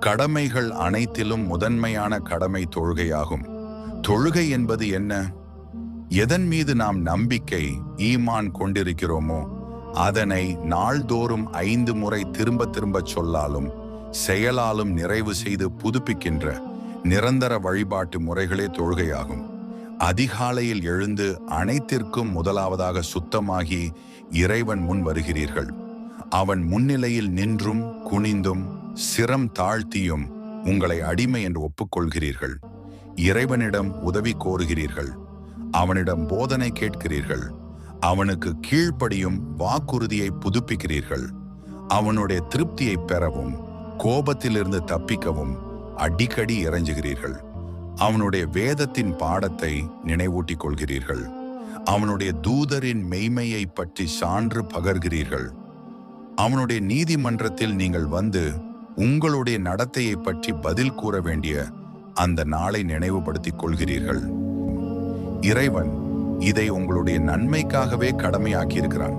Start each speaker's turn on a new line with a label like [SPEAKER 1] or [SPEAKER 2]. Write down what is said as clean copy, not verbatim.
[SPEAKER 1] கடமைகள் அனைத்திலும் முதன்மையான கடமை தொழுகையாகும். தொழுகை என்பது என்ன? எதன் மீது நாம் நம்பிக்கை ஈமான் கொண்டிருக்கிறோமோ அதனை நாள்தோறும் 5 முறை திரும்ப திரும்ப சொல்லாலும் செயலாலும் நிறைவு செய்து புதுப்பிக்கின்ற நிரந்தர வழிபாட்டு முறைகளே தொழுகையாகும். அதிகாலையில் எழுந்து அனைத்திற்கும் முதலாவதாக சுத்தமாகி இறைவன் முன் வருகிறீர்கள். அவன் முன்னிலையில் நின்றும் குனிந்தும் சிரம் தாழ்த்தியும் உங்களை அடிமை என்று ஒப்புக்கொள்கிறீர்கள். இறைவனிடம் உதவி கோருகிறீர்கள். அவனிடம் போதனை கேட்கிறீர்கள். அவனுக்கு கீழ்ப்படியும் வாக்குறுதியை புதுப்பிக்கிறீர்கள். அவனுடைய திருப்தியை பெறவும் கோபத்திலிருந்து தப்பிக்கவும் அடிக்கடி இறைஞ்சுகிறீர்கள். அவனுடைய வேதத்தின் பாடத்தை நினைவூட்டிக் கொள்கிறீர்கள். அவனுடைய தூதரின் மெய்மையை பற்றி சான்று பகர்கிறீர்கள். அவனுடைய நீதிமன்றத்தில் நீங்கள் வந்து உங்களுடைய நடத்தையை பற்றி பதில் கூற வேண்டிய அந்த நாளை நினைவுபடுத்திக் கொள்கிறீர்கள். இறைவன் இதை உங்களுடைய நன்மைக்காகவே கடமையாக்கியிருக்கிறான்.